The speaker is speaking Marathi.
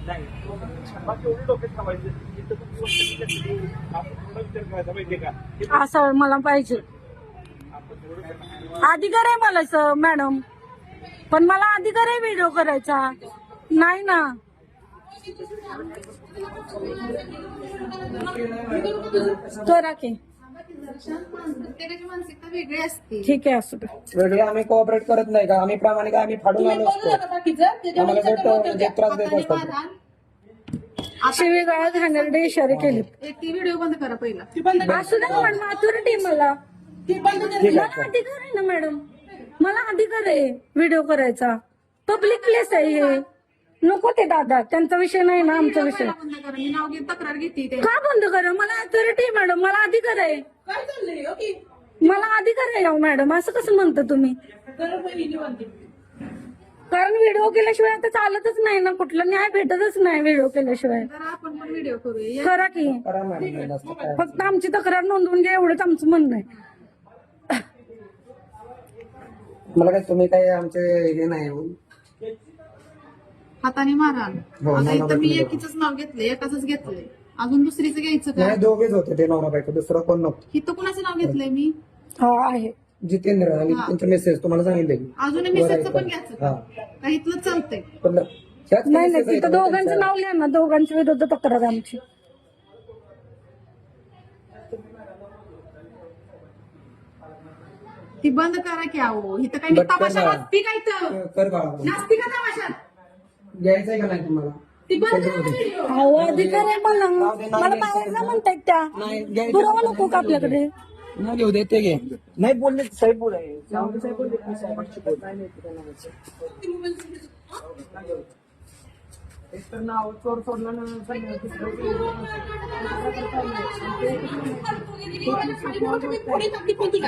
नाही बाकी एवढी डोक्यात ठेवायचं इथं तुम्ही गोष्ट केली, आपण थोडा विचार करायचा माहितीये का? असं मला पाहिजे. आपण थोडं अधिकार आहे मला मॅडम, पण मला अधिकार आहे व्हिडिओ करायचा. नाही ना, करा की. प्रत्येकाची मानसिकता वेगळी असते. ठीक आहे, असू दे. वेगळे आम्ही कोऑपरेट करत नाही का? आम्ही प्रामाणिक, आम्ही फाडून आलो असतो. आम्हाला जे त्रास देत असतात. शिवीगाळ घाणेरडे इशारे केले. ती व्हिडिओ बंद करा पहिला. असू दे मॅडम, अथॉरिटी मला अधिकार आहे ना मॅडम, मला अधिकार आहे व्हिडिओ करायचा. पब्लिक प्लेस आहे हे. नको ते दादा, त्यांचा विषय नाही ना, आमचा विषय. बंद करा. मी नाव घेत तक्रार घेते ते. का बंद करा? मला अथॉरिटी आहे मॅडम, मला अधिकार आहे. मला अधिकार आहे अहो मॅडम, असं कसं म्हणता तुम्ही? कारण व्हिडिओ केल्याशिवाय आता चालतच नाही ना, कुठला न्याय भेटतच नाही व्हिडिओ केल्याशिवाय. तर आपण पण व्हिडिओ करूया. करा की. करा मॅडम, जास्त काय. फक्त आमची तक्रार नोंदवून घ्या, एवढंच आमचं म्हणणं आहे. मला काय तुम्ही काय आमचे हे नाही हो. हाताने मारा. हो, आता नवरा इथं मी बायको एकीच नाव घेतलंय, एकाच घेतलंय. अजून दुसरीचं घ्यायचं का? नाही, दोघेच होते ते नवरा बायको, दुसरं कोण नव्हतं. इथं कुणाचं नाव घेतलंय मी? हा आहे. जितेंद्र आणि हा. त्यांचा मेसेज तुम्हाला सांगितलं की. अजून मिसेसचं पण घ्यायचं का? का इथलं चालतंय? पण ह्याच नाही message नाही, तिथं आहेत ना दोघांचं त्यांच्या. नाव लिहा ना, दोघांच्या विरुद्ध तक्रार आहे आमची. ती बंद करा की. अहो इथं काही बंद तमाशा करा. नाचती का इथं? कर बाळा, नाचती का तमाशात? घ्यायचंय का नाही तुम्हाला? ती बंद करा व्हिडिओ. अहो अधिकार आहे मला, मला बाहेरचा म्हणतायत त्या. नाही, घ्यायचं. पुरावा नको का आपल्याकडे? नाही घेऊ दे, ते घे. नाही बोलले साहेब बोलाय साहेब बोलले की साहेबांशी बोल. एक तर नाव चोर सोडला ना